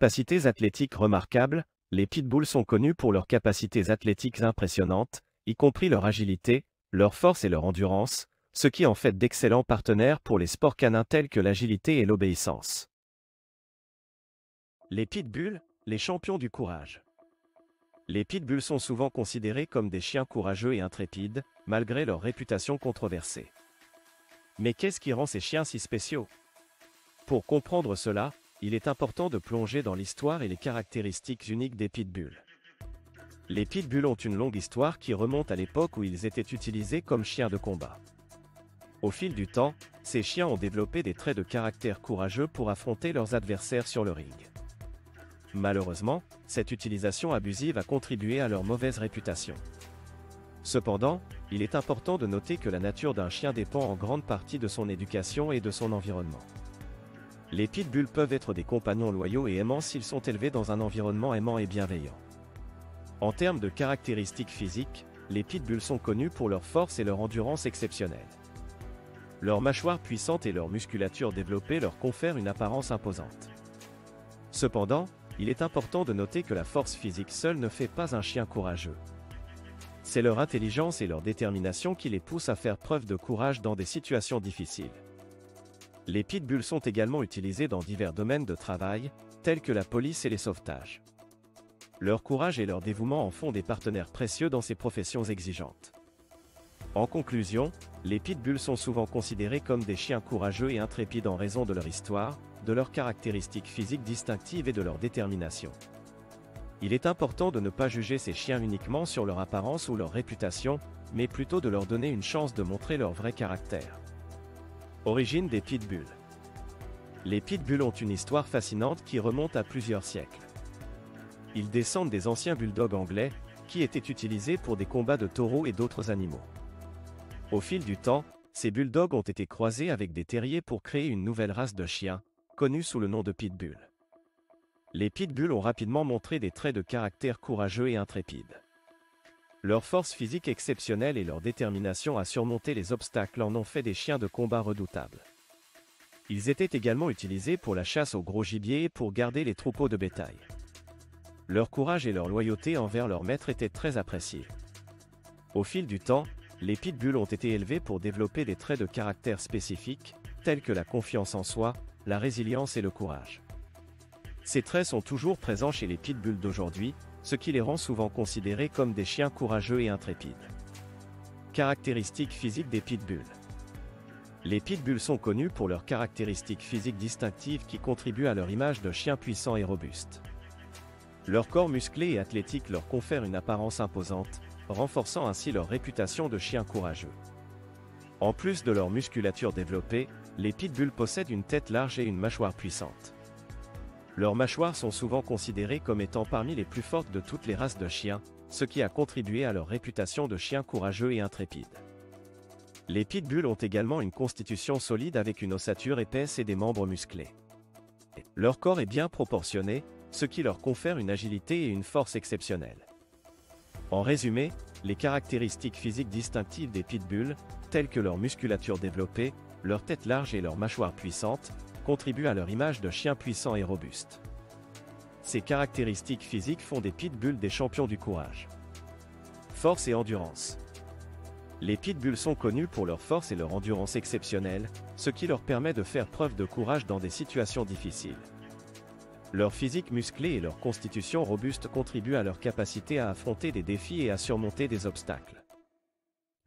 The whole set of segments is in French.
capacités athlétiques remarquables, les pitbulls sont connus pour leurs capacités athlétiques impressionnantes, y compris leur agilité, leur force et leur endurance, ce qui en fait d'excellents partenaires pour les sports canins tels que l'agilité et l'obéissance. Les pitbulls, les champions du courage. Les pitbulls sont souvent considérés comme des chiens courageux et intrépides, malgré leur réputation controversée. Mais qu'est-ce qui rend ces chiens si spéciaux? Pour comprendre cela, il est important de plonger dans l'histoire et les caractéristiques uniques des pitbulls. Les pitbulls ont une longue histoire qui remonte à l'époque où ils étaient utilisés comme chiens de combat. Au fil du temps, ces chiens ont développé des traits de caractère courageux pour affronter leurs adversaires sur le ring. Malheureusement, cette utilisation abusive a contribué à leur mauvaise réputation. Cependant, il est important de noter que la nature d'un chien dépend en grande partie de son éducation et de son environnement. Les pitbulls peuvent être des compagnons loyaux et aimants s'ils sont élevés dans un environnement aimant et bienveillant. En termes de caractéristiques physiques, les pitbulls sont connus pour leur force et leur endurance exceptionnelles. Leur mâchoire puissante et leur musculature développée leur confèrent une apparence imposante. Cependant, il est important de noter que la force physique seule ne fait pas un chien courageux. C'est leur intelligence et leur détermination qui les poussent à faire preuve de courage dans des situations difficiles. Les pitbulls sont également utilisés dans divers domaines de travail, tels que la police et les sauvetages. Leur courage et leur dévouement en font des partenaires précieux dans ces professions exigeantes. En conclusion, les pitbulls sont souvent considérés comme des chiens courageux et intrépides en raison de leur histoire, de leurs caractéristiques physiques distinctives et de leur détermination. Il est important de ne pas juger ces chiens uniquement sur leur apparence ou leur réputation, mais plutôt de leur donner une chance de montrer leur vrai caractère. Origine des pitbulls. Les pitbulls ont une histoire fascinante qui remonte à plusieurs siècles. Ils descendent des anciens bulldogs anglais, qui étaient utilisés pour des combats de taureaux et d'autres animaux. Au fil du temps, ces bulldogs ont été croisés avec des terriers pour créer une nouvelle race de chiens, connue sous le nom de pitbull. Les pitbulls ont rapidement montré des traits de caractère courageux et intrépides. Leur force physique exceptionnelle et leur détermination à surmonter les obstacles en ont fait des chiens de combat redoutables. Ils étaient également utilisés pour la chasse au gros gibier et pour garder les troupeaux de bétail. Leur courage et leur loyauté envers leur maître étaient très appréciés. Au fil du temps, les pitbulls ont été élevés pour développer des traits de caractère spécifiques, tels que la confiance en soi, la résilience et le courage. Ces traits sont toujours présents chez les pitbulls d'aujourd'hui, ce qui les rend souvent considérés comme des chiens courageux et intrépides. Caractéristiques physiques des pitbulls. Les pitbulls sont connus pour leurs caractéristiques physiques distinctives qui contribuent à leur image de chiens puissants et robustes. Leur corps musclé et athlétique leur confère une apparence imposante, renforçant ainsi leur réputation de chiens courageux. En plus de leur musculature développée, les pitbulls possèdent une tête large et une mâchoire puissante. Leurs mâchoires sont souvent considérées comme étant parmi les plus fortes de toutes les races de chiens, ce qui a contribué à leur réputation de chiens courageux et intrépides. Les pitbulls ont également une constitution solide avec une ossature épaisse et des membres musclés. Leur corps est bien proportionné, ce qui leur confère une agilité et une force exceptionnelles. En résumé, les caractéristiques physiques distinctives des pitbulls, telles que leur musculature développée, leur tête large et leur mâchoire puissante, contribuent à leur image de chiens puissants et robustes. Ces caractéristiques physiques font des pitbulls des champions du courage. Force et endurance. Les pitbulls sont connus pour leur force et leur endurance exceptionnelles, ce qui leur permet de faire preuve de courage dans des situations difficiles. Leur physique musclé et leur constitution robuste contribuent à leur capacité à affronter des défis et à surmonter des obstacles.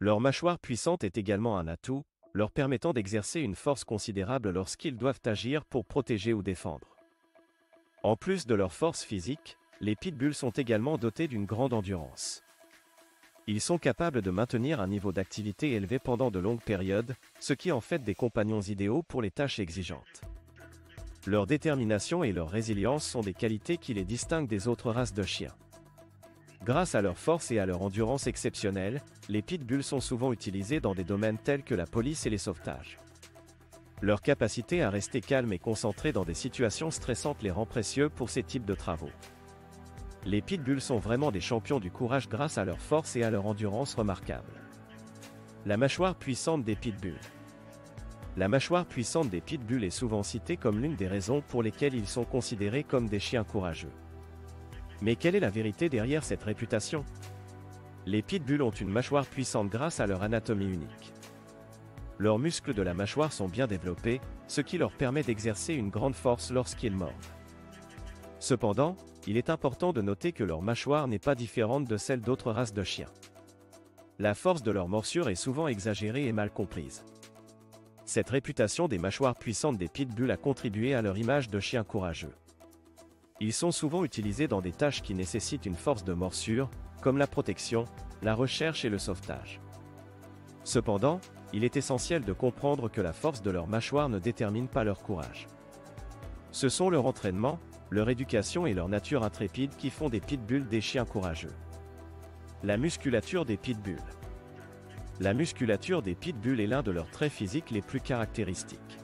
Leur mâchoire puissante est également un atout, leur permettant d'exercer une force considérable lorsqu'ils doivent agir pour protéger ou défendre. En plus de leur force physique, les pitbulls sont également dotés d'une grande endurance. Ils sont capables de maintenir un niveau d'activité élevé pendant de longues périodes, ce qui en fait des compagnons idéaux pour les tâches exigeantes. Leur détermination et leur résilience sont des qualités qui les distinguent des autres races de chiens. Grâce à leur force et à leur endurance exceptionnelle, les pitbulls sont souvent utilisés dans des domaines tels que la police et les sauvetages. Leur capacité à rester calme et concentré dans des situations stressantes les rend précieux pour ces types de travaux. Les pitbulls sont vraiment des champions du courage grâce à leur force et à leur endurance remarquables. La mâchoire puissante des pitbulls. La mâchoire puissante des pitbulls est souvent citée comme l'une des raisons pour lesquelles ils sont considérés comme des chiens courageux. Mais quelle est la vérité derrière cette réputation? Les pitbulls ont une mâchoire puissante grâce à leur anatomie unique. Leurs muscles de la mâchoire sont bien développés, ce qui leur permet d'exercer une grande force lorsqu'ils mordent. Cependant, il est important de noter que leur mâchoire n'est pas différente de celle d'autres races de chiens. La force de leur morsure est souvent exagérée et mal comprise. Cette réputation des mâchoires puissantes des pitbulls a contribué à leur image de chiens courageux. Ils sont souvent utilisés dans des tâches qui nécessitent une force de morsure, comme la protection, la recherche et le sauvetage. Cependant, il est essentiel de comprendre que la force de leur mâchoire ne détermine pas leur courage. Ce sont leur entraînement, leur éducation et leur nature intrépide qui font des pitbulls des chiens courageux. La musculature des pitbulls. La musculature des pitbulls est l'un de leurs traits physiques les plus caractéristiques.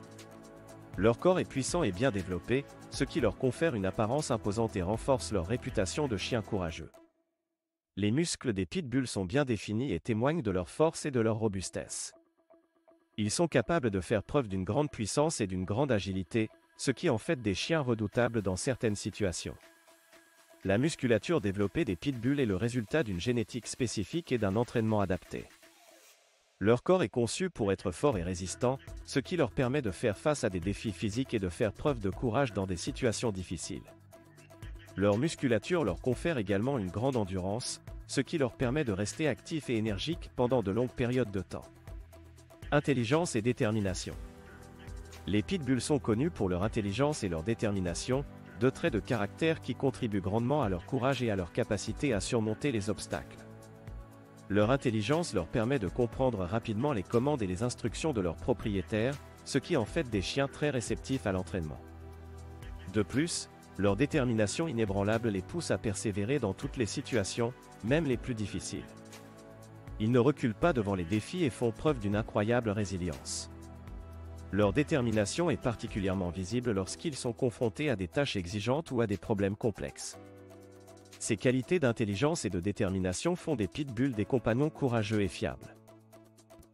Leur corps est puissant et bien développé, ce qui leur confère une apparence imposante et renforce leur réputation de chiens courageux. Les muscles des pitbulls sont bien définis et témoignent de leur force et de leur robustesse. Ils sont capables de faire preuve d'une grande puissance et d'une grande agilité, ce qui en fait des chiens redoutables dans certaines situations. La musculature développée des pitbulls est le résultat d'une génétique spécifique et d'un entraînement adapté. Leur corps est conçu pour être fort et résistant, ce qui leur permet de faire face à des défis physiques et de faire preuve de courage dans des situations difficiles. Leur musculature leur confère également une grande endurance, ce qui leur permet de rester actifs et énergiques pendant de longues périodes de temps. Intelligence et détermination. Les pitbulls sont connus pour leur intelligence et leur détermination, deux traits de caractère qui contribuent grandement à leur courage et à leur capacité à surmonter les obstacles. Leur intelligence leur permet de comprendre rapidement les commandes et les instructions de leurs propriétaires, ce qui en fait des chiens très réceptifs à l'entraînement. De plus, leur détermination inébranlable les pousse à persévérer dans toutes les situations, même les plus difficiles. Ils ne reculent pas devant les défis et font preuve d'une incroyable résilience. Leur détermination est particulièrement visible lorsqu'ils sont confrontés à des tâches exigeantes ou à des problèmes complexes. Ces qualités d'intelligence et de détermination font des pitbulls des compagnons courageux et fiables.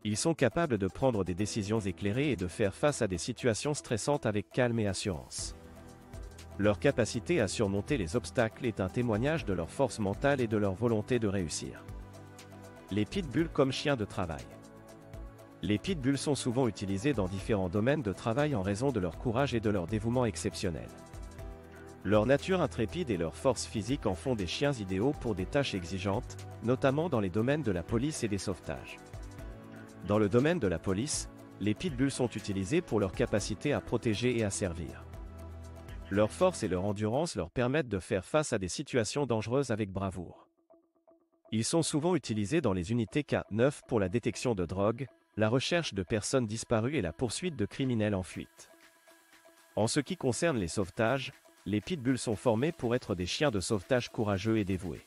Ils sont capables de prendre des décisions éclairées et de faire face à des situations stressantes avec calme et assurance. Leur capacité à surmonter les obstacles est un témoignage de leur force mentale et de leur volonté de réussir. Les pitbulls comme chiens de travail. Les pitbulls sont souvent utilisés dans différents domaines de travail en raison de leur courage et de leur dévouement exceptionnel. Leur nature intrépide et leur force physique en font des chiens idéaux pour des tâches exigeantes, notamment dans les domaines de la police et des sauvetages. Dans le domaine de la police, les pitbulls sont utilisés pour leur capacité à protéger et à servir. Leur force et leur endurance leur permettent de faire face à des situations dangereuses avec bravoure. Ils sont souvent utilisés dans les unités K9 pour la détection de drogue, la recherche de personnes disparues et la poursuite de criminels en fuite. En ce qui concerne les sauvetages, les pitbulls sont formés pour être des chiens de sauvetage courageux et dévoués.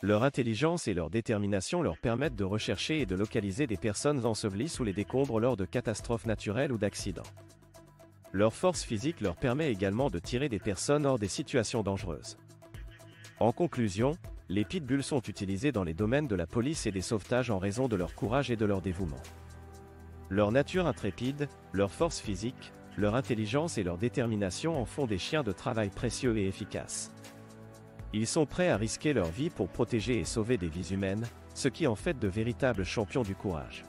Leur intelligence et leur détermination leur permettent de rechercher et de localiser des personnes ensevelies sous les décombres lors de catastrophes naturelles ou d'accidents. Leur force physique leur permet également de tirer des personnes hors des situations dangereuses. En conclusion, les pitbulls sont utilisés dans les domaines de la police et des sauvetages en raison de leur courage et de leur dévouement. Leur nature intrépide, leur force physique, leur intelligence et leur détermination en font des chiens de travail précieux et efficaces. Ils sont prêts à risquer leur vie pour protéger et sauver des vies humaines, ce qui en fait de véritables champions du courage.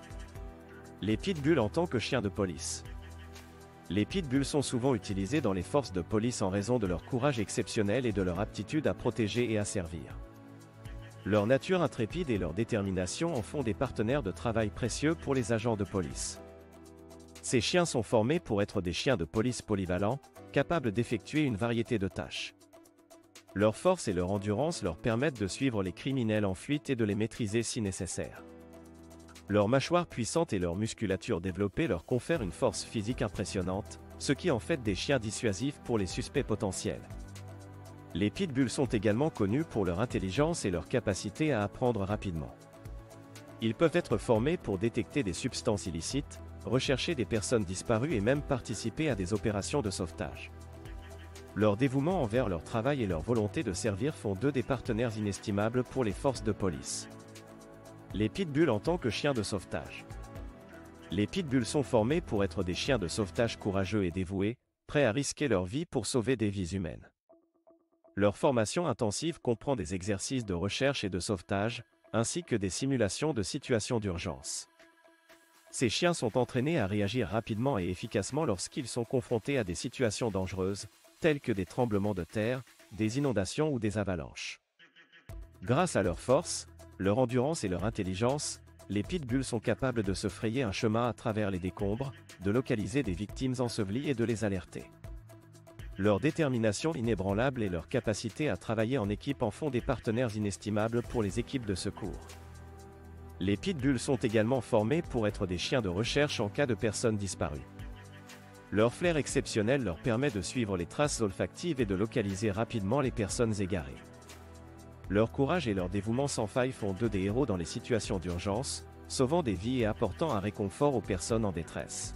Les pitbulls en tant que chiens de police. Les pitbulls sont souvent utilisés dans les forces de police en raison de leur courage exceptionnel et de leur aptitude à protéger et à servir. Leur nature intrépide et leur détermination en font des partenaires de travail précieux pour les agents de police. Ces chiens sont formés pour être des chiens de police polyvalents, capables d'effectuer une variété de tâches. Leur force et leur endurance leur permettent de suivre les criminels en fuite et de les maîtriser si nécessaire. Leur mâchoire puissante et leur musculature développée leur confèrent une force physique impressionnante, ce qui en fait des chiens dissuasifs pour les suspects potentiels. Les pitbulls sont également connus pour leur intelligence et leur capacité à apprendre rapidement. Ils peuvent être formés pour détecter des substances illicites, rechercher des personnes disparues et même participer à des opérations de sauvetage. Leur dévouement envers leur travail et leur volonté de servir font d'eux des partenaires inestimables pour les forces de police. Les pitbulls en tant que chiens de sauvetage. Les pitbulls sont formés pour être des chiens de sauvetage courageux et dévoués, prêts à risquer leur vie pour sauver des vies humaines. Leur formation intensive comprend des exercices de recherche et de sauvetage, ainsi que des simulations de situations d'urgence. Ces chiens sont entraînés à réagir rapidement et efficacement lorsqu'ils sont confrontés à des situations dangereuses, telles que des tremblements de terre, des inondations ou des avalanches. Grâce à leur force, leur endurance et leur intelligence, les pitbulls sont capables de se frayer un chemin à travers les décombres, de localiser des victimes ensevelies et de les alerter. Leur détermination inébranlable et leur capacité à travailler en équipe en font des partenaires inestimables pour les équipes de secours. Les pitbulls sont également formés pour être des chiens de recherche en cas de personnes disparues. Leur flair exceptionnel leur permet de suivre les traces olfactives et de localiser rapidement les personnes égarées. Leur courage et leur dévouement sans faille font d'eux des héros dans les situations d'urgence, sauvant des vies et apportant un réconfort aux personnes en détresse.